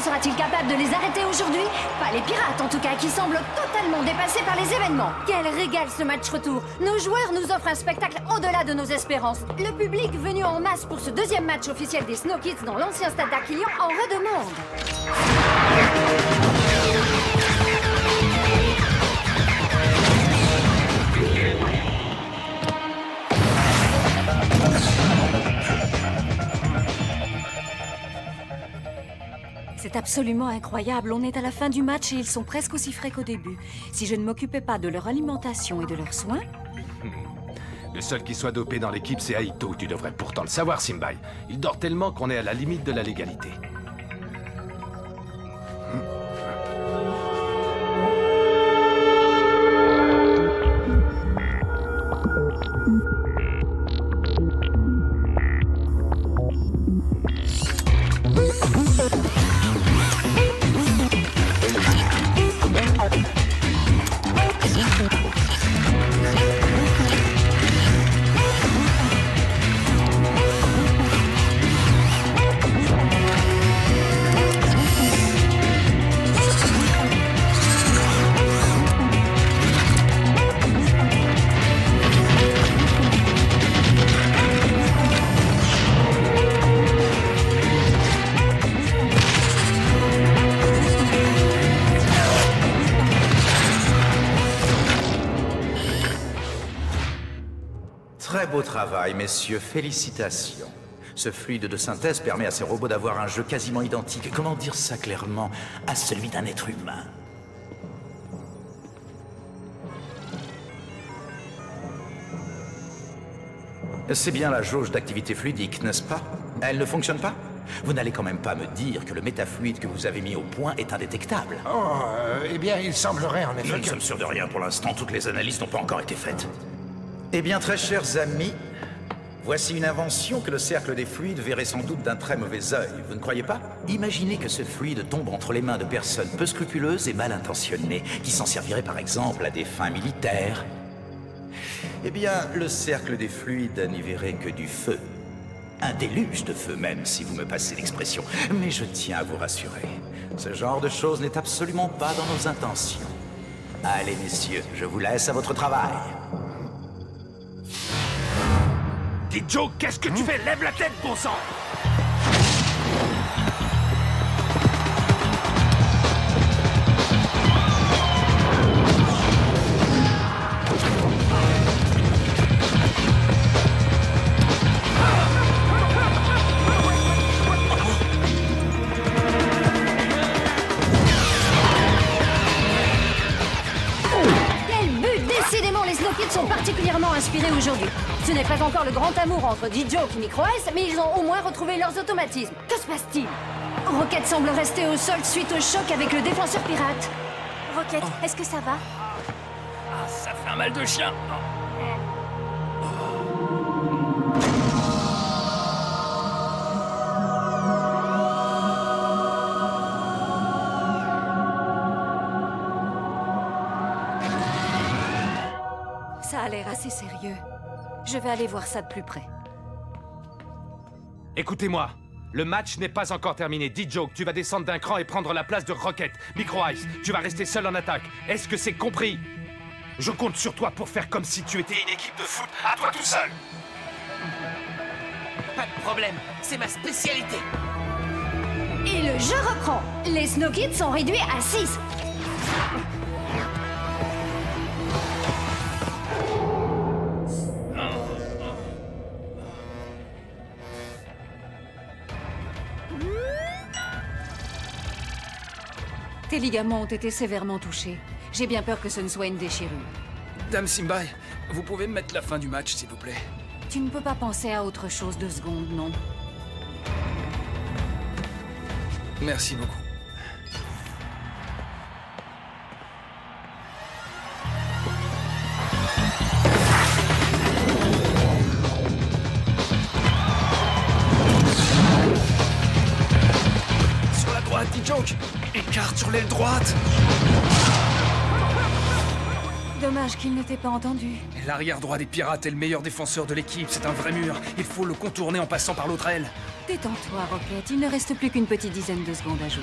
sera-t-il capable de les arrêter aujourd'hui? Pas les pirates en tout cas, qui semblent totalement dépassés par les événements. Quel régal ce match retour! Nos joueurs nous offrent un spectacle au-delà de nos espérances. Le public venu en masse pour ce deuxième match officiel des Snow Kids dans l'ancien stade d'Aquilion en redemande. C'est absolument incroyable. On est à la fin du match et ils sont presque aussi frais qu'au début. Si je ne m'occupais pas de leur alimentation et de leurs soins... Le seul qui soit dopé dans l'équipe, c'est Aito. Tu devrais pourtant le savoir, Simbai. Il dort tellement qu'on est à la limite de la légalité. Très beau travail, messieurs, félicitations. Ce fluide de synthèse permet à ces robots d'avoir un jeu quasiment identique, comment dire ça clairement, à celui d'un être humain. C'est bien la jauge d'activité fluidique, n'est-ce pas? Elle ne fonctionne pas? Vous n'allez quand même pas me dire que le métafluide que vous avez mis au point est indétectable? Oh, eh bien, il semblerait en effet Nous ne sommes sûrs de rien pour l'instant, toutes les analyses n'ont pas encore été faites. Eh bien, très chers amis, voici une invention que le cercle des fluides verrait sans doute d'un très mauvais œil, vous ne croyez pas? Imaginez que ce fluide tombe entre les mains de personnes peu scrupuleuses et mal intentionnées, qui s'en serviraient par exemple à des fins militaires. Eh bien, le cercle des fluides n'y verrait que du feu. Un déluge de feu même, si vous me passez l'expression. Mais je tiens à vous rassurer, ce genre de choses n'est absolument pas dans nos intentions. Allez, messieurs, je vous laisse à votre travail. Dis Joe, qu'est-ce que tu fais? Lève la tête, bon sang! Quel but! Décidément, les Snow Kids sont particulièrement inspirés aujourd'hui. Ce n'est pas encore le grand amour entre D-Joke et Micro Ice, mais ils ont au moins retrouvé leurs automatismes. Que se passe-t-il? Rocket semble rester au sol suite au choc avec le défenseur pirate. Rocket, est-ce que ça va? Ah, ça fait un mal de chien. Ça a l'air assez sérieux. Je vais aller voir ça de plus près. Écoutez-moi, le match n'est pas encore terminé. D-Joke, tu vas descendre d'un cran et prendre la place de Rocket. Micro Ice, tu vas rester seul en attaque. Est-ce que c'est compris? Je compte sur toi pour faire comme si tu étais une équipe de foot à toi tout seul. Pas de problème, c'est ma spécialité. Et le jeu reprend. Les Snow Kids sont réduits à 6. Tes ligaments ont été sévèrement touchés. J'ai bien peur que ce ne soit une déchirure. Dame Simbai, vous pouvez me mettre la fin du match, s'il vous plaît? Tu ne peux pas penser à autre chose 2 secondes, non? Merci beaucoup. Sur la droite, D-Joke! Écarte sur l'aile droite! dommage qu'il ne t'ait pas entendu. L'arrière droit des pirates est le meilleur défenseur de l'équipe, c'est un vrai mur. Il faut le contourner en passant par l'autre aile. Détends-toi, Rocket. Il ne reste plus qu'une petite dizaine de secondes à jouer.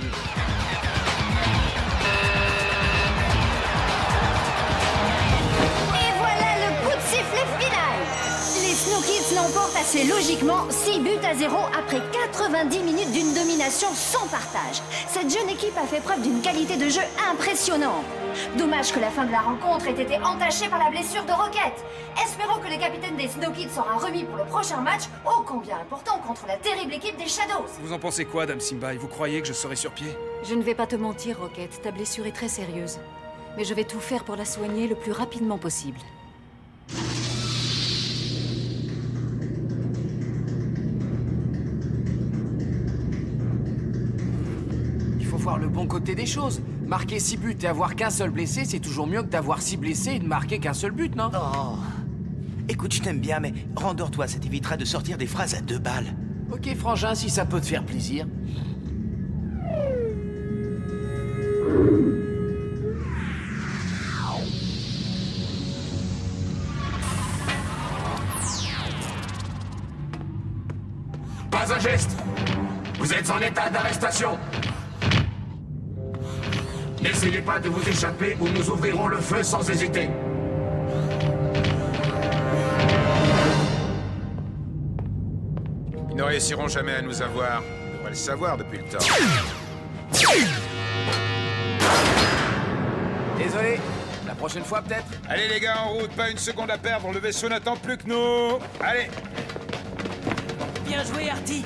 Et voilà le coup de sifflet final. Les Snow Kids l'emportent assez logiquement 6-0 après 90 minutes d'une domination sans partage. Cette jeune équipe a fait preuve d'une qualité de jeu impressionnante. Dommage que la fin de la rencontre ait été entachée par la blessure de Rocket. Espérons que le capitaine des Snow Kids sera remis pour le prochain match, ô combien important contre la terrible équipe des Shadows. Vous en pensez quoi, Dame Simbai? Vous croyez que je serai sur pied? Je ne vais pas te mentir, Rocket. Ta blessure est très sérieuse. Mais je vais tout faire pour la soigner le plus rapidement possible. Il faut voir le bon côté des choses. Marquer 6 buts et avoir qu'un seul blessé, c'est toujours mieux que d'avoir 6 blessés et de marquer qu'un seul but, non? Oh. Écoute, je t'aime bien, mais rendors-toi, ça t'évitera de sortir des phrases à 2 balles. Ok, frangin, si ça peut te faire plaisir. Pas un geste. Vous êtes en état d'arrestation. N'essayez pas de vous échapper ou nous ouvrirons le feu sans hésiter. Ils ne réussiront jamais à nous avoir. Ils devraient le savoir depuis le temps. Désolé, la prochaine fois peut-être. Allez les gars, en route, pas une seconde à perdre, le vaisseau n'attend plus que nous. Allez. Bien joué, Artie.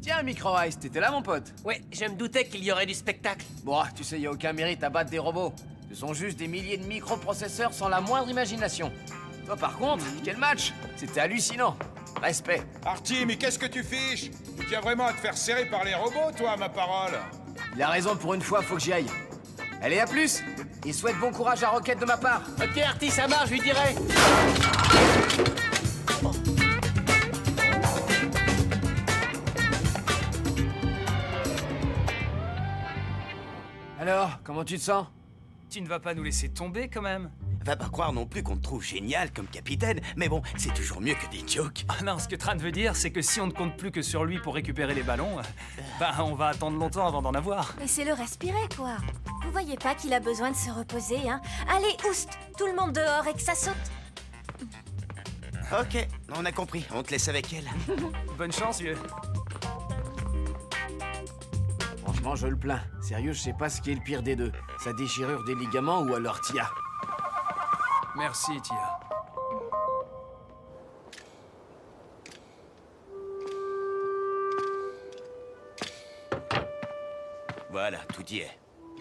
Tiens, Micro Ice, t'étais là, mon pote? Ouais, je me doutais qu'il y aurait du spectacle. Bon, tu sais, y a aucun mérite à battre des robots. Ce sont juste des milliers de microprocesseurs sans la moindre imagination. Toi, par contre, quel match! C'était hallucinant. Respect. Artie, mais qu'est-ce que tu fiches? Tu tiens vraiment à te faire serrer par les robots, toi, ma parole? Il a raison, pour une fois, faut que j'y aille. Allez, à plus! Et souhaite bon courage à Rocket de ma part. Ok, Artie, ça marche, je lui dirai. Alors, comment tu te sens? Tu ne vas pas nous laisser tomber, quand même? Va pas croire non plus qu'on te trouve génial comme capitaine, mais bon, c'est toujours mieux que des jokes. Ah non, ce que Tran veut dire, c'est que si on ne compte plus que sur lui pour récupérer les ballons, bah on va attendre longtemps avant d'en avoir. Laissez-le respirer, quoi. Vous voyez pas qu'il a besoin de se reposer, hein? Allez, oust! Tout le monde dehors et que ça saute. Ok, on a compris, on te laisse avec elle. Bonne chance, vieux. Franchement, je le plains. Sérieux, je sais pas ce qui est le pire des deux. Sa déchirure des ligaments ou alors Tia. Merci, Tia. Voilà, tout y est.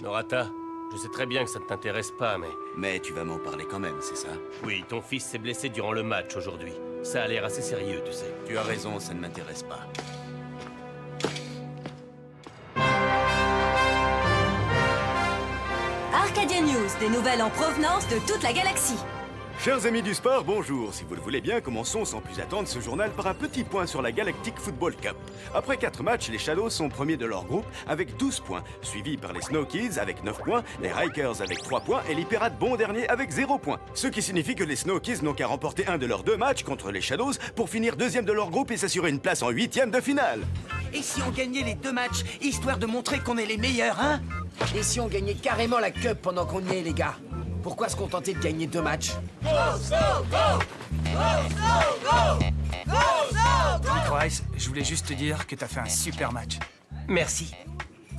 Norata, je sais très bien que ça ne t'intéresse pas, mais... Mais tu vas m'en parler quand même, c'est ça? Oui, ton fils s'est blessé durant le match aujourd'hui. Ça a l'air assez sérieux, tu sais. Tu as raison, ça ne m'intéresse pas. Arcadia News, des nouvelles en provenance de toute la galaxie. Chers amis du sport, bonjour. Si vous le voulez bien, commençons sans plus attendre ce journal par un petit point sur la Galactic Football Cup. Après 4 matchs, les Shadows sont premiers de leur groupe avec 12 points, suivis par les Snow Kids avec 9 points, les Rikers avec 3 points et les Pirates bon dernier avec 0 points. Ce qui signifie que les Snow Kids n'ont qu'à remporter un de leurs 2 matchs contre les Shadows pour finir deuxième de leur groupe et s'assurer une place en 8e de finale. Et si on gagnait les 2 matchs, histoire de montrer qu'on est les meilleurs, hein? Et si on gagnait carrément la Cup pendant qu'on y est, les gars? Pourquoi se contenter de gagner 2 matchs? Micro Ice, je voulais juste te dire que t'as fait un super match. Merci.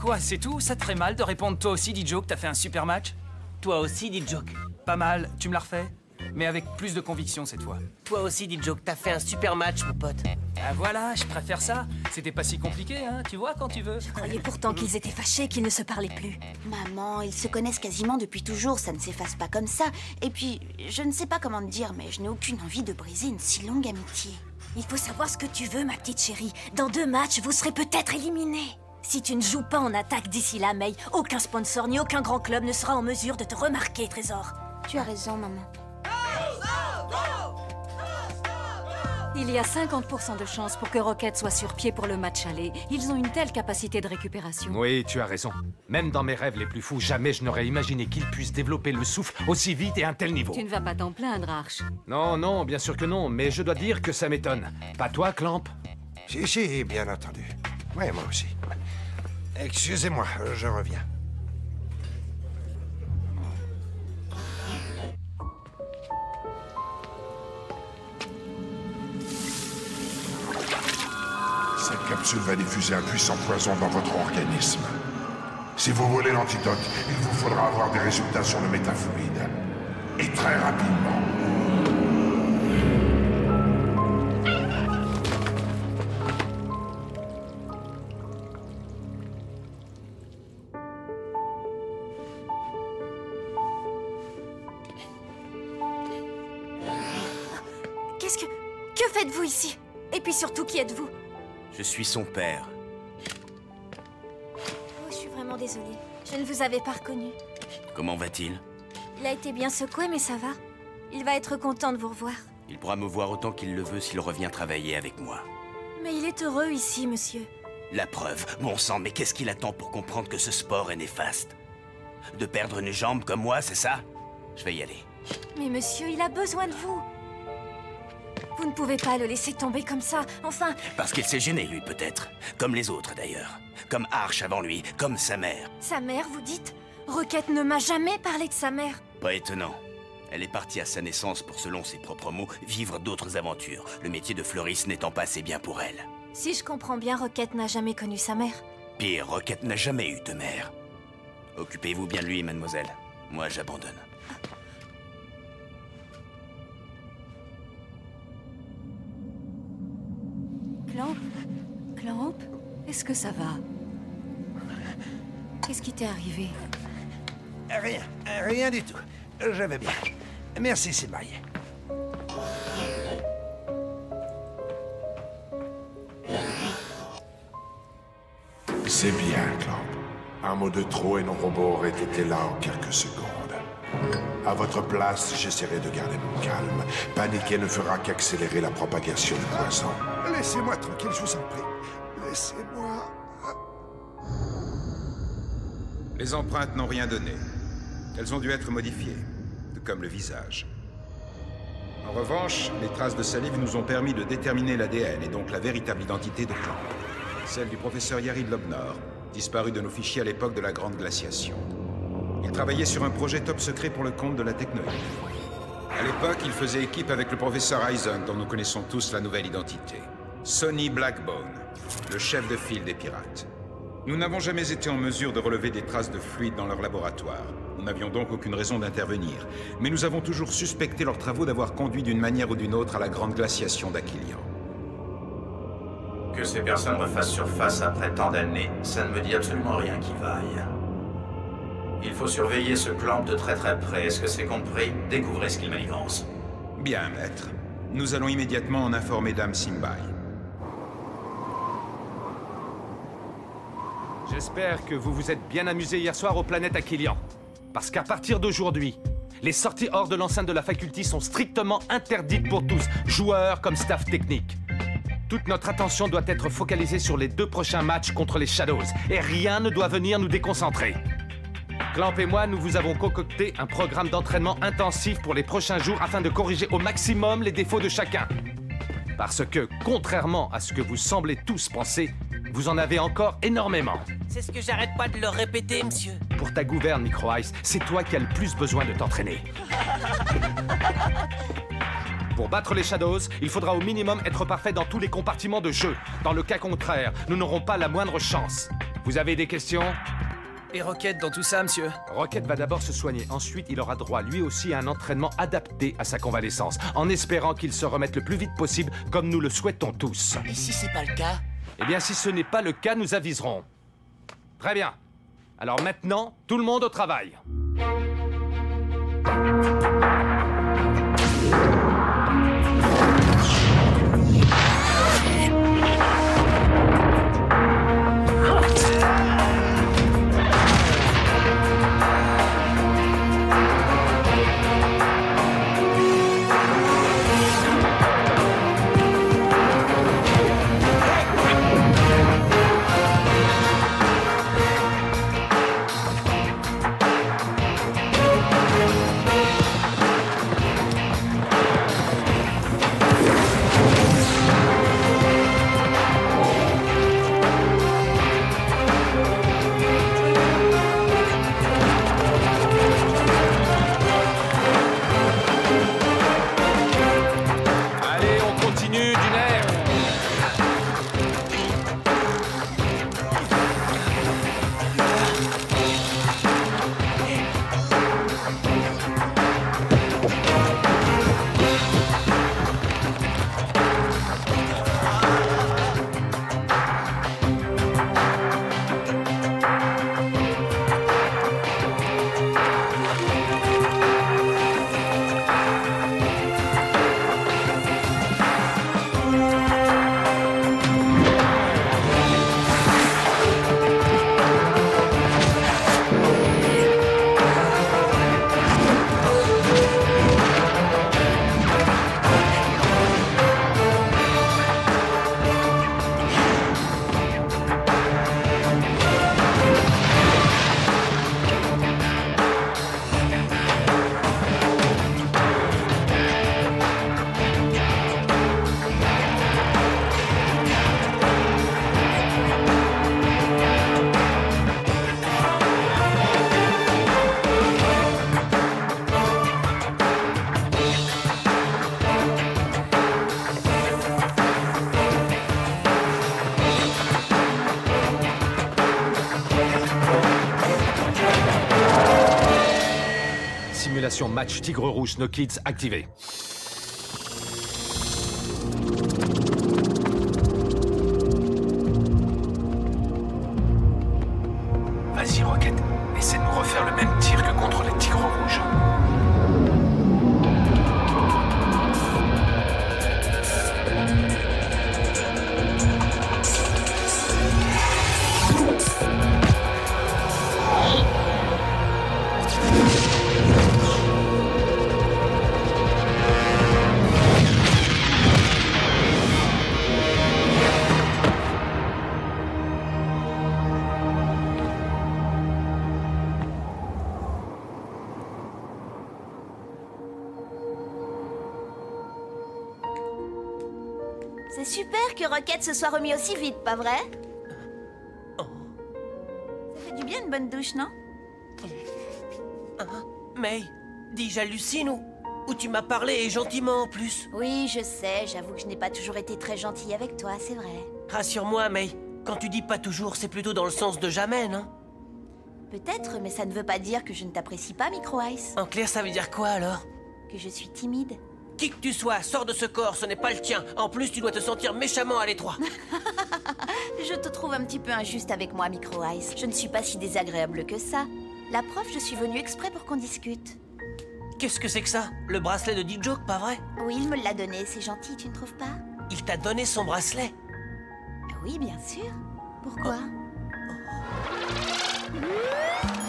Quoi, c'est tout? Ça te ferait mal de répondre toi aussi, Dijo, que t'as fait un super match? Toi aussi, Dijoke. Pas mal, tu me la refais? Mais avec plus de conviction cette fois. Toi aussi, Dijoke, t'as fait un super match, mon pote. Ah voilà, je préfère ça. C'était pas si compliqué, hein, tu vois, quand tu veux. Je croyais pourtant qu'ils étaient fâchés, qu'ils ne se parlaient plus. Maman, ils se connaissent quasiment depuis toujours, ça ne s'efface pas comme ça. Et puis, je ne sais pas comment te dire, mais je n'ai aucune envie de briser une si longue amitié. Il faut savoir ce que tu veux, ma petite chérie. Dans 2 matchs, vous serez peut-être éliminés. Si tu ne joues pas en attaque d'ici là, May, aucun sponsor ni aucun grand club ne sera en mesure de te remarquer, Trésor. Tu as raison, maman. Il y a 50% de chances pour que Rocket soit sur pied pour le match aller. Ils ont une telle capacité de récupération. Oui, tu as raison. Même dans mes rêves les plus fous, jamais je n'aurais imaginé qu'ils puissent développer le souffle aussi vite et à un tel niveau. Tu ne vas pas t'en plaindre, Arch. Non, non, bien sûr que non, mais je dois dire que ça m'étonne. Pas toi, Clamp? Si, bien entendu. Oui, moi aussi. Excusez-moi, je reviens. Cette capsule va diffuser un puissant poison dans votre organisme. Si vous voulez l'antidote, il vous faudra avoir des résultats sur le métafluide. Et très rapidement. Que faites-vous ici? Et puis surtout, qui êtes-vous? Je suis son père. Oh, je suis vraiment désolée. Je ne vous avais pas reconnu. Comment va-t-il? Il a été bien secoué, mais ça va. Il va être content de vous revoir. Il pourra me voir autant qu'il le veut s'il revient travailler avec moi. Mais il est heureux ici, monsieur. La preuve, bon sang, mais qu'est-ce qu'il attend pour comprendre que ce sport est néfaste? De perdre une jambe comme moi, c'est ça? Je vais y aller. Mais monsieur, il a besoin de vous. Vous ne pouvez pas le laisser tomber comme ça, enfin... Parce qu'il s'est gêné, lui, peut-être. Comme les autres, d'ailleurs. Comme Arch avant lui, comme sa mère. Sa mère, vous dites? Rocket ne m'a jamais parlé de sa mère. Pas étonnant. Elle est partie à sa naissance pour, selon ses propres mots, vivre d'autres aventures, le métier de fleuriste n'étant pas assez bien pour elle. Si je comprends bien, Rocket n'a jamais connu sa mère. Pire, Rocket n'a jamais eu de mère. Occupez-vous bien de lui, mademoiselle. Moi, j'abandonne. Clamp, est-ce que ça va? Qu'est-ce qui t'est arrivé? Rien du tout. Je vais bien. Merci, Simai. C'est bien, Clamp. Un mot de trop et nos robots auraient été là en quelques secondes. À votre place, j'essaierai de garder mon calme. Paniquer ne fera qu'accélérer la propagation du poison. Laissez-moi tranquille, je vous en prie. Laissez-moi... Les empreintes n'ont rien donné. Elles ont dû être modifiées, tout comme le visage. En revanche, les traces de salive nous ont permis de déterminer l'ADN et donc la véritable identité de Clamp. Celle du professeur Yarid Lobnor, disparu de nos fichiers à l'époque de la Grande Glaciation. Il travaillait sur un projet top secret pour le compte de la technologie. À l'époque, il faisait équipe avec le professeur Eisen, dont nous connaissons tous la nouvelle identité. Sonny Blackbone, le chef de file des pirates. Nous n'avons jamais été en mesure de relever des traces de fluide dans leur laboratoire. Nous n'avions donc aucune raison d'intervenir. Mais nous avons toujours suspecté leurs travaux d'avoir conduit d'une manière ou d'une autre à la Grande Glaciation d'Aquilian. Que ces personnes refassent surface après tant d'années, ça ne me dit absolument rien qui vaille. Il faut surveiller ce Clamp de très près. Est-ce que c'est compris? Découvrez ce qu'il manigance. Bien, maître. Nous allons immédiatement en informer Dame Simbai. J'espère que vous vous êtes bien amusé hier soir aux planètes Aquilian. Parce qu'à partir d'aujourd'hui, les sorties hors de l'enceinte de la faculté sont strictement interdites pour tous, joueurs comme staff technique. Toute notre attention doit être focalisée sur les 2 prochains matchs contre les Shadows, et rien ne doit venir nous déconcentrer. Clamp et moi, nous vous avons concocté un programme d'entraînement intensif pour les prochains jours afin de corriger au maximum les défauts de chacun. Parce que, contrairement à ce que vous semblez tous penser, vous en avez encore énormément. C'est ce que j'arrête pas de leur répéter, monsieur. Pour ta gouverne, Micro-Ice, c'est toi qui as le plus besoin de t'entraîner. Pour battre les Shadows, il faudra au minimum être parfait dans tous les compartiments de jeu. Dans le cas contraire, nous n'aurons pas la moindre chance. Vous avez des questions? Et Rocket dans tout ça, monsieur? Rocket va d'abord se soigner. Ensuite, il aura droit lui aussi à un entraînement adapté à sa convalescence, en espérant qu'il se remette le plus vite possible, comme nous le souhaitons tous. Et si c'est pas le cas? Eh bien, si ce n'est pas le cas, nous aviserons. Très bien. Alors maintenant, tout le monde au travail. évacuation match Tigre Rouge Snow Kids activée. Vas-y, Rocket. Essaie de nous refaire le même tir que contre les Tigres Rouges. C'est super que Rocket se soit remis aussi vite, pas vrai? Ça fait du bien une bonne douche, non? May, dis j'hallucine ou tu m'as parlé et gentiment en plus? Oui, je sais, j'avoue que je n'ai pas toujours été très gentille avec toi, c'est vrai. Rassure-moi, May, quand tu dis pas toujours, c'est plutôt dans le sens de jamais, non? Peut-être, mais ça ne veut pas dire que je ne t'apprécie pas, Micro Ice. En clair, ça veut dire quoi alors? Que je suis timide. Qui que tu sois, sors de ce corps, ce n'est pas le tien. En plus, tu dois te sentir méchamment à l'étroit. Je te trouve un petit peu injuste avec moi, Micro Ice. Je ne suis pas si désagréable que ça. La preuve, je suis venue exprès pour qu'on discute. Qu'est-ce que c'est que ça? Le bracelet de D-Joke, pas vrai? Oui, il me l'a donné, c'est gentil, tu ne trouves pas? Il t'a donné son bracelet? Oui, bien sûr. Pourquoi?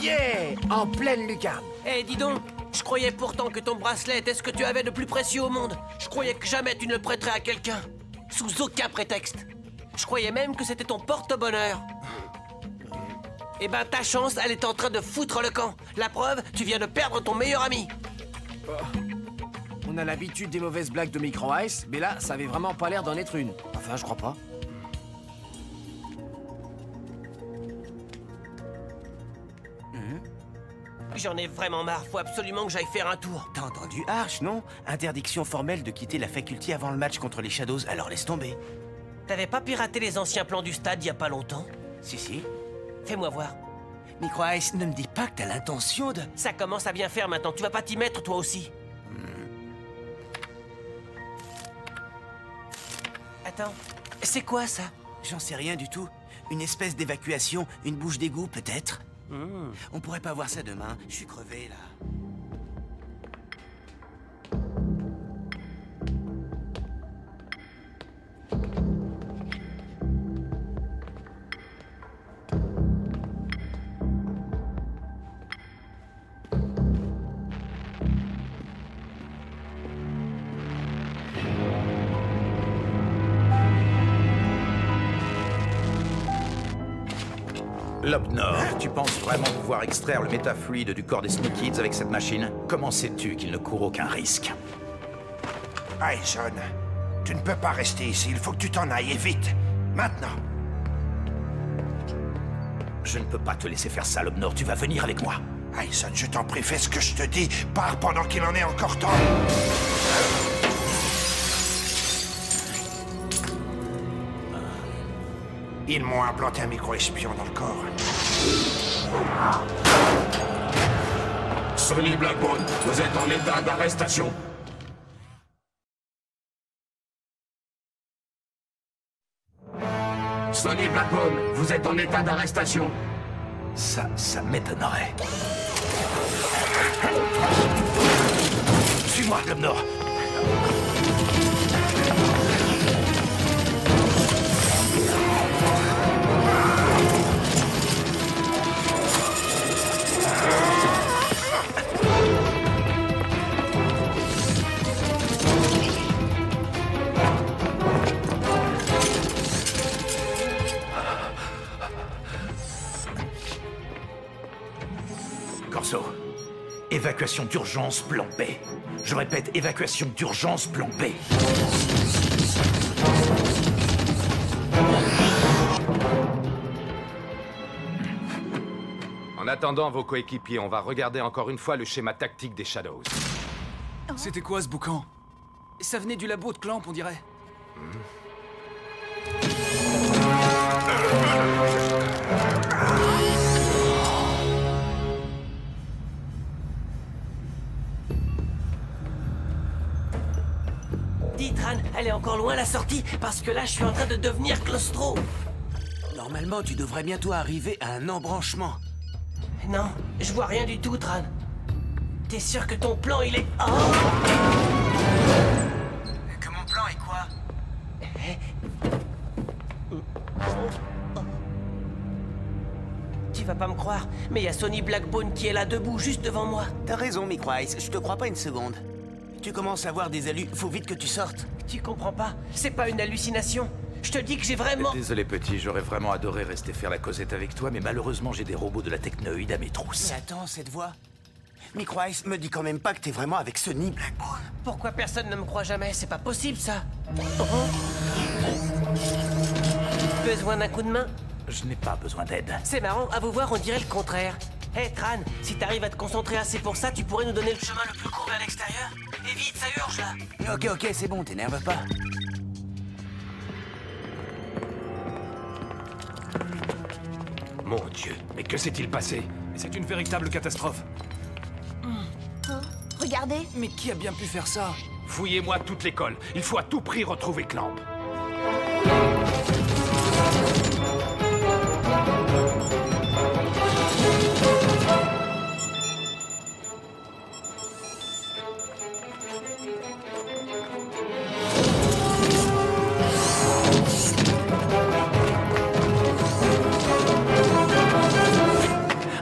Yeah! En pleine lucarne. Eh, dis donc, je croyais pourtant que ton bracelet était ce que tu avais de plus précieux au monde. Je croyais que jamais tu ne le prêterais à quelqu'un. Sous aucun prétexte. Je croyais même que c'était ton porte-bonheur. Eh ben, ta chance, elle est en train de foutre le camp. La preuve, tu viens de perdre ton meilleur ami. On a l'habitude des mauvaises blagues de Micro Ice, mais là, ça avait vraiment pas l'air d'en être une. Enfin, je crois pas. J'en ai vraiment marre, faut absolument que j'aille faire un tour. T'as entendu Arch, non? Interdiction formelle de quitter la faculté avant le match contre les Shadows, alors laisse tomber. T'avais pas piraté les anciens plans du stade il y a pas longtemps? Si. Fais-moi voir. Micro Ice, ne me dis pas que t'as l'intention de... Ça commence à bien faire maintenant, tu vas pas t'y mettre toi aussi. Attends, c'est quoi ça? J'en sais rien du tout. Une espèce d'évacuation, une bouche d'égout peut-être. On pourrait pas voir ça demain, je suis crevé là. Lobnor, tu penses vraiment pouvoir extraire le métafluide du corps des Snow Kids avec cette machine? Comment sais-tu qu'il ne court aucun risque? Aison, tu ne peux pas rester ici. Il faut que tu t'en ailles, et vite. Maintenant. Je ne peux pas te laisser faire ça, Lobnor. Tu vas venir avec moi. Aison, je t'en prie, fais ce que je te dis. Pars pendant qu'il en est encore temps. Ils m'ont implanté un micro-espion dans le corps. Sonny Blackbone, vous êtes en état d'arrestation. Sonny Blackbone, vous êtes en état d'arrestation. Ça m'étonnerait. Suis-moi, Lobnor. Corso, évacuation d'urgence plan B. Je répète, évacuation d'urgence plan B. En attendant vos coéquipiers, on va regarder encore une fois le schéma tactique des Shadows. C'était quoi ce boucan? Ça venait du labo de Clamp, on dirait. Dis, Tran, elle est encore loin la sortie, parce que là, je suis en train de devenir claustro. Normalement, tu devrais bientôt arriver à un embranchement. Non, je vois rien du tout, Tran. T'es sûr que ton plan, il est... Oh! Que mon plan est quoi? Tu vas pas me croire, mais il y a Sonny Blackbone qui est là debout, juste devant moi. T'as raison, Microice, je te crois pas une seconde. Tu commences à voir des allus, faut vite que tu sortes. Tu comprends pas? C'est pas une hallucination. Je te dis que j'ai vraiment... Désolé petit, j'aurais vraiment adoré rester faire la causette avec toi, mais malheureusement j'ai des robots de la technoïde à mes trousses. Mais attends, cette voix... Microice, me dis quand même pas que t'es vraiment avec Sonny Blackbone. Pourquoi personne ne me croit jamais? C'est pas possible, ça. Oh. Besoin d'un coup de main? Je n'ai pas besoin d'aide. C'est marrant, à vous voir, on dirait le contraire. Hé, Tran, si t'arrives à te concentrer assez pour ça, tu pourrais nous donner le chemin le plus court vers l'extérieur? Et vite, ça urge, là. Ok, c'est bon, t'énerve pas. Mon Dieu, mais que s'est-il passé? C'est une véritable catastrophe. Oh, regardez. Mais qui a bien pu faire ça? Fouillez-moi toute l'école. Il faut à tout prix retrouver Clamp.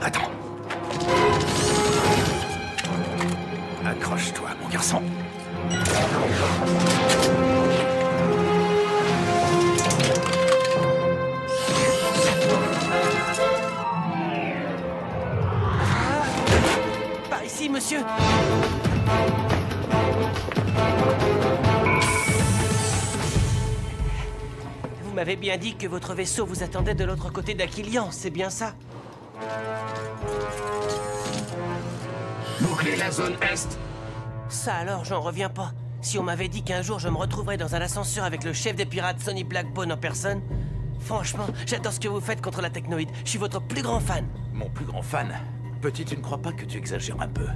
Attends. Accroche-toi, mon garçon. Par ici, monsieur. Vous m'avez bien dit que votre vaisseau vous attendait de l'autre côté d'Aquilian, c'est bien ça? Bouclez la zone Est. Ça alors, j'en reviens pas. Si on m'avait dit qu'un jour je me retrouverais dans un ascenseur avec le chef des pirates Sonny Blackbone en personne... Franchement, j'adore ce que vous faites contre la technoïde. Je suis votre plus grand fan. Mon plus grand fan? Petit, tu ne crois pas que tu exagères un peu?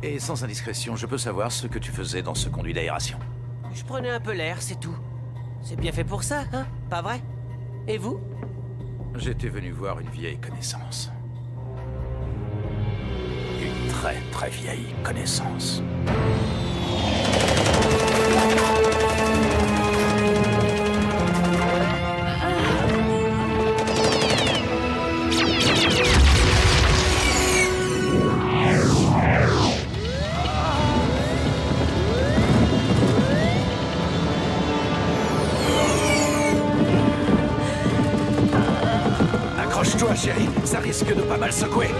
Et sans indiscrétion, je peux savoir ce que tu faisais dans ce conduit d'aération? Je prenais un peu l'air, c'est tout. C'est bien fait pour ça, hein? Pas vrai? Et vous? J'étais venu voir une vieille connaissance. Une très très vieille connaissance. Accroche-toi, chérie, ça risque de pas mal secouer.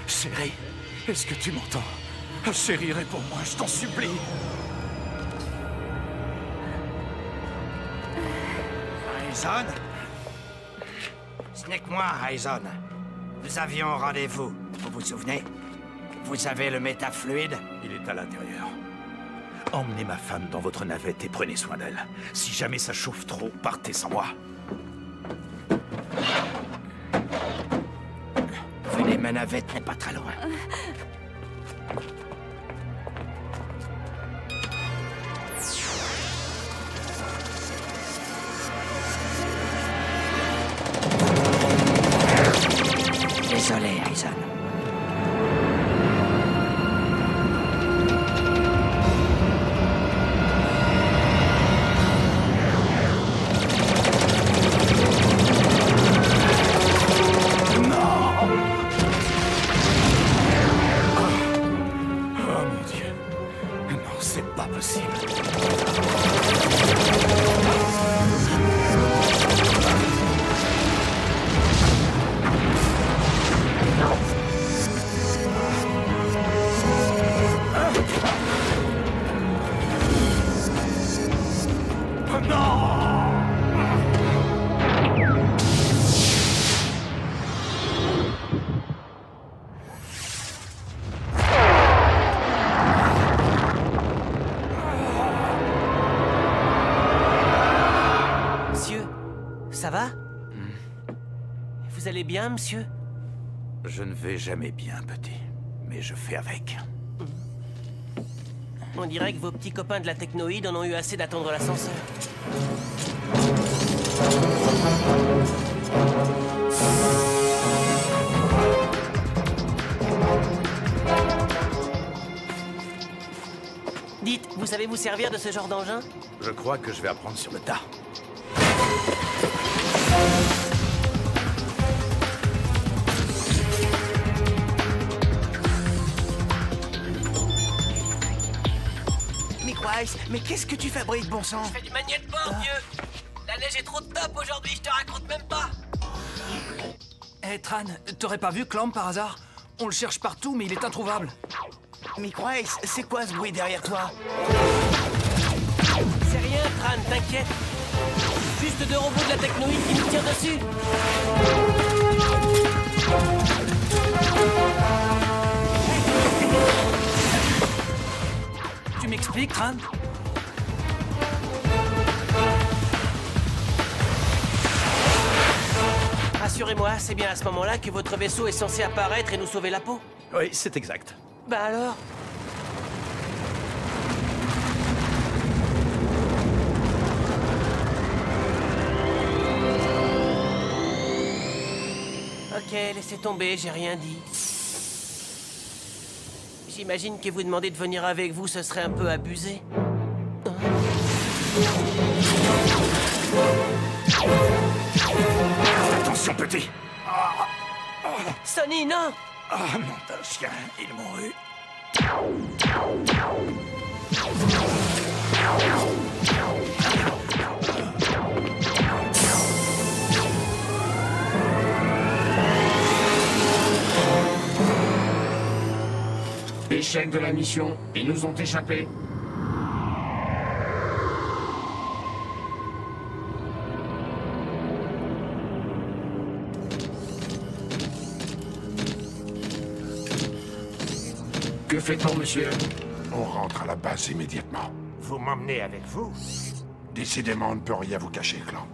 Chérie, est-ce que tu m'entends? Chérie, réponds-moi, je t'en supplie. Aizen? Ce n'est que moi, Aizen. Nous avions rendez-vous, vous vous souvenez? Vous avez le métafluide? Il est à l'intérieur. Emmenez ma femme dans votre navette et prenez soin d'elle. Si jamais ça chauffe trop, partez sans moi. Venez, ma navette n'est pas très loin. Désolé, Aizen. allez bien, monsieur? Je ne vais jamais bien, petit. Mais je fais avec. On dirait que vos petits copains de la technoïde en ont eu assez d'attendre l'ascenseur. Dites, vous savez vous servir de ce genre d'engin? Je crois que je vais apprendre sur le tas. Microice, mais qu'est-ce que tu fabriques, bon sang? Je fais du magnétboard, vieux. La neige est trop top aujourd'hui, je te raconte même pas. Hé, Tran, t'aurais pas vu Clamp par hasard? On le cherche partout, mais il est introuvable. Microice, c'est quoi ce bruit derrière toi? C'est rien, Tran, t'inquiète. Juste 2 robots de la technoïde qui nous tirent dessus. Tu m'expliques, Tran? Rassurez-moi, c'est bien à ce moment-là que votre vaisseau est censé apparaître et nous sauver la peau? Oui, c'est exact. Bah alors? Ok, laissez tomber, j'ai rien dit. J'imagine que vous demandez de venir avec vous, ce serait un peu abusé. Attention, petit. Sonny, non! Ah, nom d'un chien, il mourut. Échec de la mission, ils nous ont échappé. Que fait-on, monsieur? On rentre à la base immédiatement. Vous m'emmenez avec vous? Décidément, on ne peut rien vous cacher, Clamp.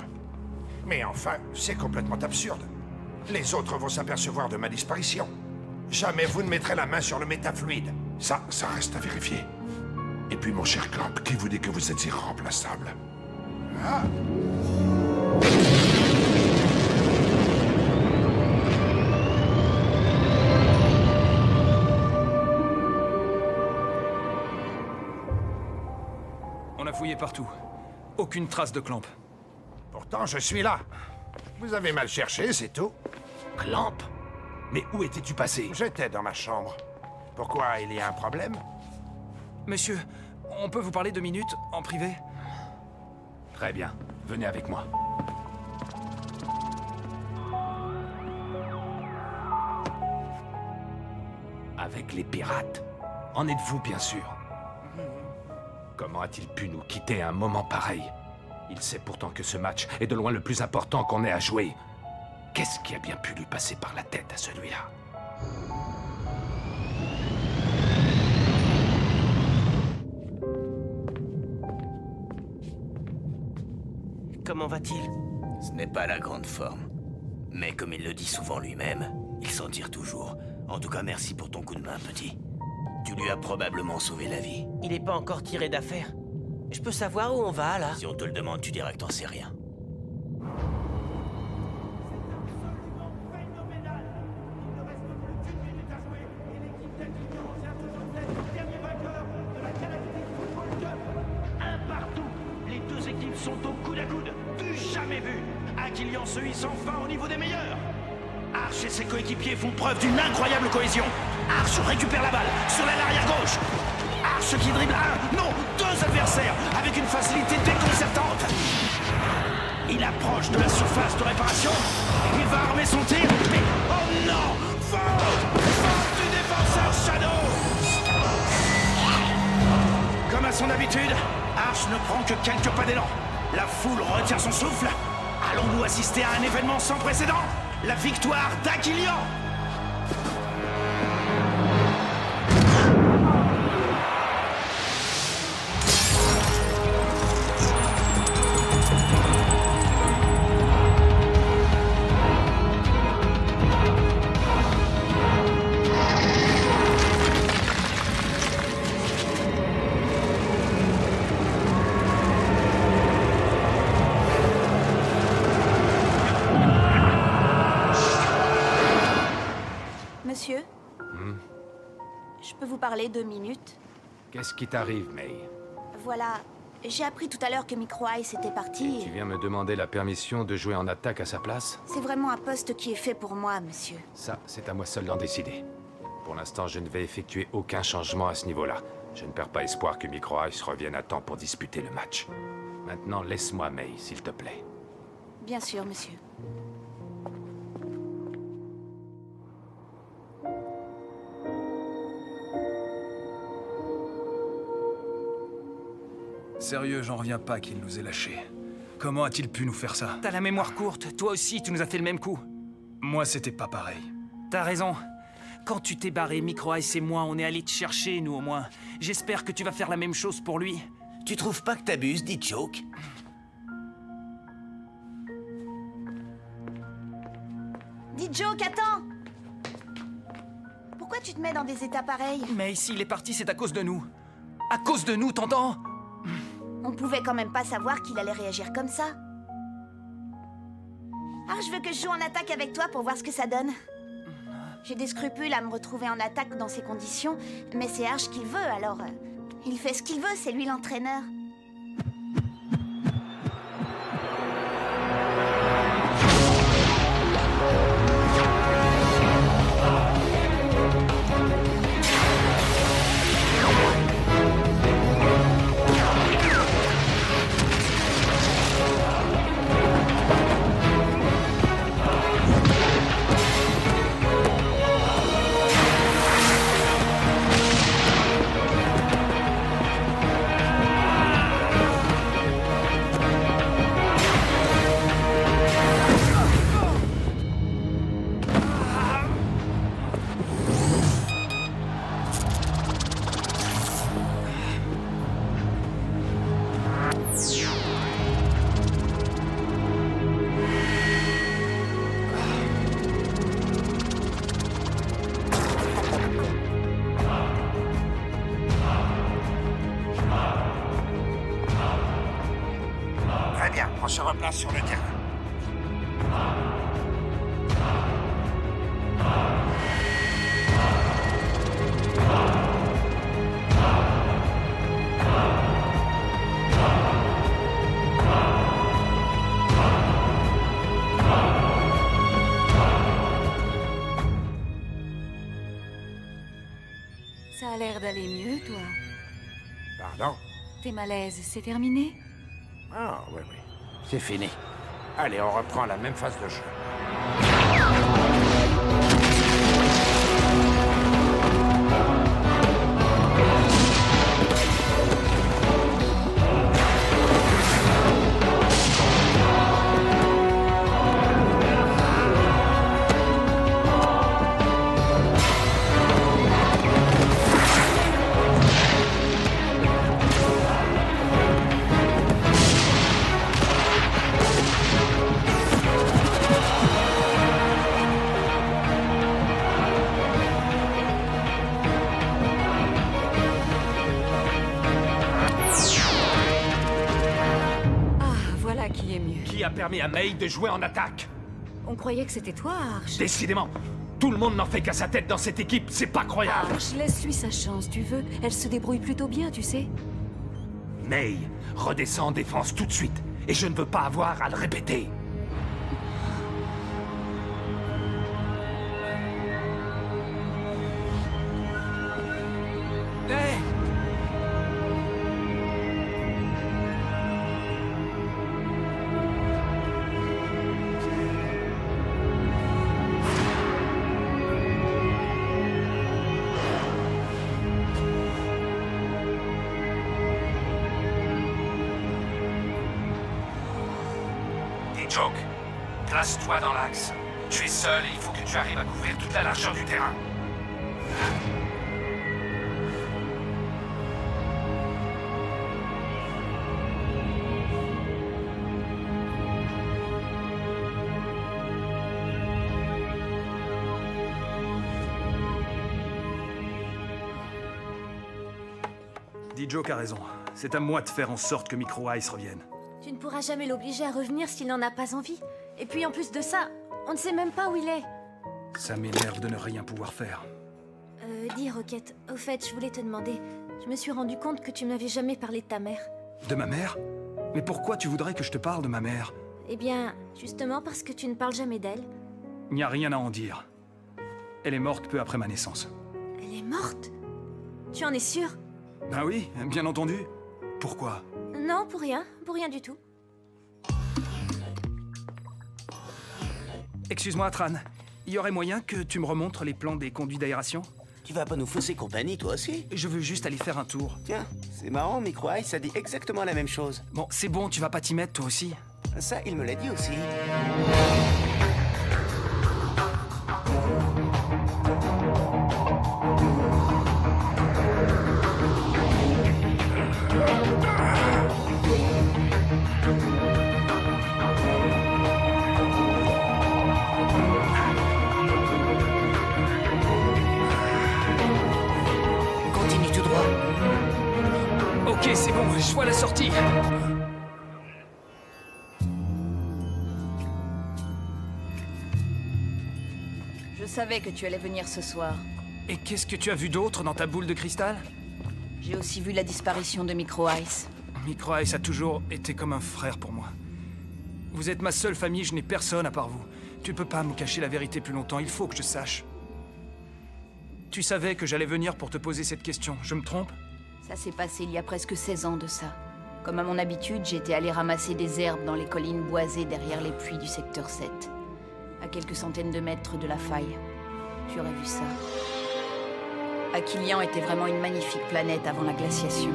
Mais enfin, c'est complètement absurde. Les autres vont s'apercevoir de ma disparition. Jamais vous ne mettrez la main sur le métafluide. Ça reste à vérifier. Et puis, mon cher Clamp, qui vous dit que vous êtes irremplaçable? Ah! On a fouillé partout. Aucune trace de Clamp. Pourtant, je suis là. Vous avez mal cherché, c'est tout. Clamp? Mais où étais-tu passé? J'étais dans ma chambre. Pourquoi, il y a un problème? Monsieur, on peut vous parler 2 minutes, en privé? Très bien. Venez avec moi. Avec les pirates? En êtes-vous, bien sûr? Comment a-t-il pu nous quitter à un moment pareil? Il sait pourtant que ce match est de loin le plus important qu'on ait à jouer. Qu'est-ce qui a bien pu lui passer par la tête à celui-là? Comment va-t-il? Ce n'est pas la grande forme. Mais comme il le dit souvent lui-même, il s'en tire toujours. En tout cas, merci pour ton coup de main, petit. Tu lui as probablement sauvé la vie. Il n'est pas encore tiré d'affaire. Je peux savoir où on va, là? Si on te le demande, tu diras que t'en sais rien. Sont au coude à coude, du jamais vu. Aquilian se hisse enfin au niveau des meilleurs. Arch et ses coéquipiers font preuve d'une incroyable cohésion. Arch récupère la balle sur l'aile arrière gauche. Arch qui dribble non, 2 adversaires avec une facilité déconcertante. Il approche de la surface de réparation. Il va armer son tir, mais oh non! Faute du défenseur Shadow. Comme à son habitude, Arch ne prend que quelques pas d'élan. La foule retient son souffle. Allons-nous assister à un événement sans précédent? La victoire d'Aquilian! je peux vous parler 2 minutes? Qu'est-ce qui t'arrive, May? Voilà, j'ai appris tout à l'heure que Micro Ice était parti. Tu viens me demander la permission de jouer en attaque à sa place? C'est vraiment un poste qui est fait pour moi, monsieur. Ça, c'est à moi seul d'en décider. Pour l'instant, je ne vais effectuer aucun changement à ce niveau-là. Je ne perds pas espoir que Micro Ice revienne à temps pour disputer le match. Maintenant, laisse-moi May, s'il te plaît. Bien sûr, monsieur. Sérieux, j'en reviens pas qu'il nous ait lâchés. Comment a-t-il pu nous faire ça? T'as la mémoire courte, toi aussi tu nous as fait le même coup. Moi c'était pas pareil. T'as raison. Quand tu t'es barré, Micro Ice et moi, on est allés te chercher, nous au moins. J'espère que tu vas faire la même chose pour lui. Tu trouves pas que t'abuses, D-Joke? D-Joke, attends! Pourquoi tu te mets dans des états pareils? Mais s'il est parti, c'est à cause de nous. À cause de nous, t'entends? On pouvait quand même pas savoir qu'il allait réagir comme ça. Ah, je veux que je joue en attaque avec toi pour voir ce que ça donne. J'ai des scrupules à me retrouver en attaque dans ces conditions, mais c'est Arch qui veut, alors... il fait ce qu'il veut, c'est lui l'entraîneur. Très bien, on se replace sur le terrain. Ça a l'air d'aller mieux, toi. Pardon? Tes malaises, c'est terminé? Ah, oui, oui. C'est fini. Allez, on reprend la même phase de jeu. Qui a permis à May de jouer en attaque? On croyait que c'était toi, Arch. Décidément, tout le monde n'en fait qu'à sa tête dans cette équipe, c'est pas croyable. Arch, laisse-lui sa chance, tu veux. Elle se débrouille plutôt bien, tu sais. May, redescends en défense tout de suite, et je ne veux pas avoir à le répéter. Hey! Joke, place-toi dans l'axe. Tu es seul et il faut que tu arrives à couvrir toute la largeur du terrain. D-Joke a raison. C'est à moi de faire en sorte que Micro Ice revienne. Tu ne pourras jamais l'obliger à revenir s'il n'en a pas envie. Et puis en plus de ça, on ne sait même pas où il est. Ça m'énerve de ne rien pouvoir faire. Dis, Rocket, au fait, je voulais te demander... Je me suis rendu compte que tu ne m'avais jamais parlé de ta mère. De ma mère? Mais pourquoi tu voudrais que je te parle de ma mère? Eh bien, justement parce que tu ne parles jamais d'elle. Il n'y a rien à en dire. Elle est morte peu après ma naissance. Elle est morte? Tu en es sûr? Ben oui, bien entendu. Pourquoi? Non, pour rien du tout. Excuse-moi, Tran. Il y aurait moyen que tu me remontres les plans des conduits d'aération? Tu vas pas nous fausser compagnie, toi aussi? Je veux juste aller faire un tour. Tiens, c'est marrant, Micro Ice a dit exactement la même chose. Bon, c'est bon, tu vas pas t'y mettre, toi aussi? Ça, il me l'a dit aussi. Continue tout droit. Ok, c'est bon, je vois la sortie. Je savais que tu allais venir ce soir. Et qu'est-ce que tu as vu d'autre dans ta boule de cristal? J'ai aussi vu la disparition de Micro Ice. Micro Ice a toujours été comme un frère pour moi. Vous êtes ma seule famille, je n'ai personne à part vous. Tu peux pas me cacher la vérité plus longtemps, il faut que je sache. Tu savais que j'allais venir pour te poser cette question, je me trompe? Ça s'est passé il y a presque 16 ans de ça. Comme à mon habitude, j'étais allé ramasser des herbes dans les collines boisées derrière les puits du secteur 7. À quelques centaines de mètres de la faille. Tu aurais vu ça. Aquilian était vraiment une magnifique planète avant la glaciation.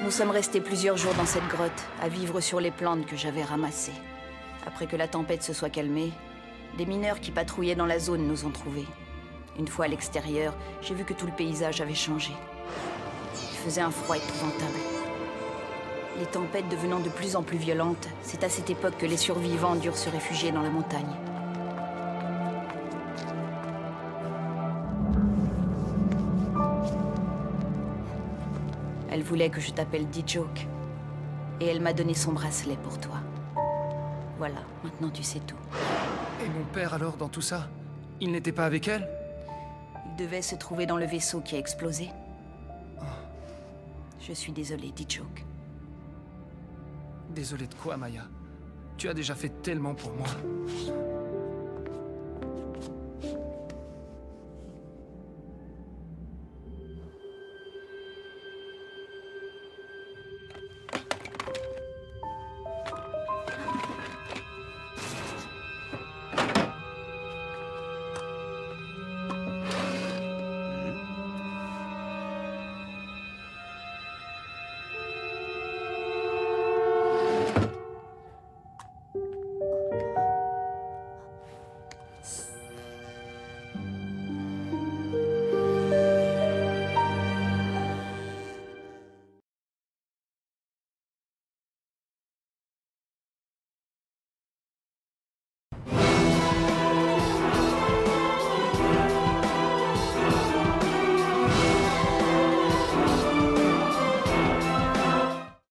Nous sommes restés plusieurs jours dans cette grotte, à vivre sur les plantes que j'avais ramassées. Après que la tempête se soit calmée, des mineurs qui patrouillaient dans la zone nous ont trouvés. Une fois à l'extérieur, j'ai vu que tout le paysage avait changé. Il faisait un froid épouvantable. Les tempêtes devenant de plus en plus violentes, c'est à cette époque que les survivants durent se réfugier dans la montagne. Elle voulait que je t'appelle D-Joke. Et elle m'a donné son bracelet pour toi. Voilà, maintenant tu sais tout. Et mon père alors dans tout ça? Il n'était pas avec elle? Il devait se trouver dans le vaisseau qui a explosé. Je suis désolée, D-Joke. Désolé de quoi, Maya? Tu as déjà fait tellement pour moi.